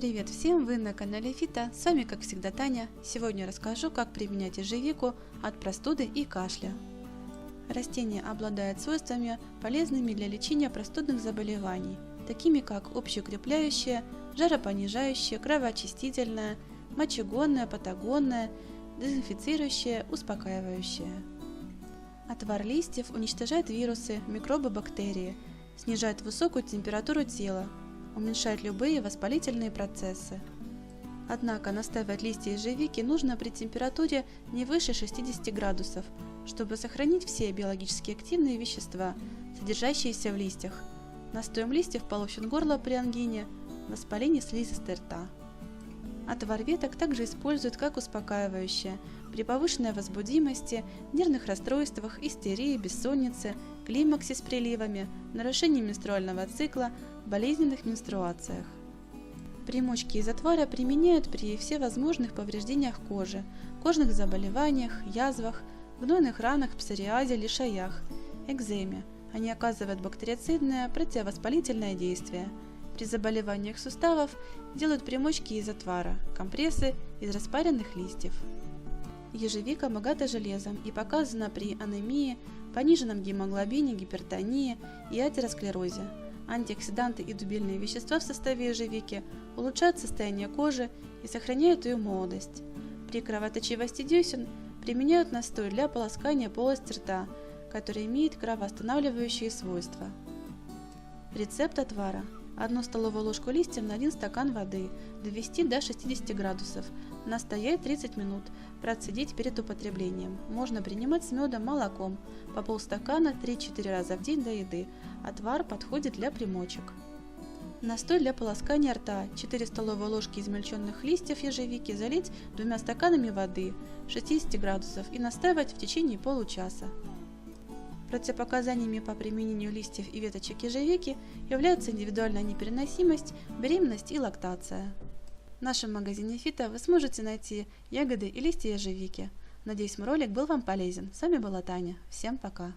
Привет всем, вы на канале Фита, с вами как всегда Таня. Сегодня расскажу, как применять ежевику от простуды и кашля. Растение обладает свойствами, полезными для лечения простудных заболеваний, такими как общеукрепляющее, жаропонижающее, кровоочистительное, мочегонное, патагонное, дезинфицирующее, успокаивающее. Отвар листьев уничтожает вирусы, микробы, бактерии, снижает высокую температуру тела, уменьшает любые воспалительные процессы. Однако настаивать листья ежевики нужно при температуре не выше 60 градусов, чтобы сохранить все биологически активные вещества, содержащиеся в листьях. Настоем листьев полощут горло при ангине, воспалении слизистой рта. Отвар веток также используют как успокаивающее при повышенной возбудимости, нервных расстройствах, истерии, бессоннице, климаксе с приливами, нарушении менструального цикла, болезненных менструациях. Примочки из отвара применяют при всевозможных повреждениях кожи, кожных заболеваниях, язвах, гнойных ранах, псориазе, лишаях, экземе. Они оказывают бактерицидное, противовоспалительное действие. При заболеваниях суставов делают примочки из отвара, компрессы из распаренных листьев. Ежевика богата железом и показана при анемии, пониженном гемоглобине, гипертонии и атеросклерозе. Антиоксиданты и дубильные вещества в составе ежевики улучшают состояние кожи и сохраняют ее молодость. При кровоточивости десен применяют настой для полоскания полости рта, который имеет кровоостанавливающие свойства. Рецепт отвара. 1 столовую ложку листьев на 1 стакан воды, довести до 60 градусов, настоять 30 минут, процедить перед употреблением. Можно принимать с медом, молоком, по полстакана 3-4 раза в день до еды. Отвар подходит для примочек. Настой для полоскания рта. 4 столовые ложки измельченных листьев ежевики залить 2 стаканами воды 60 градусов и настаивать в течение получаса. Противопоказаниями по применению листьев и веточек ежевики являются индивидуальная непереносимость, беременность и лактация. В нашем магазине Фита вы сможете найти ягоды и листья ежевики. Надеюсь, мой ролик был вам полезен. С вами была Таня. Всем пока!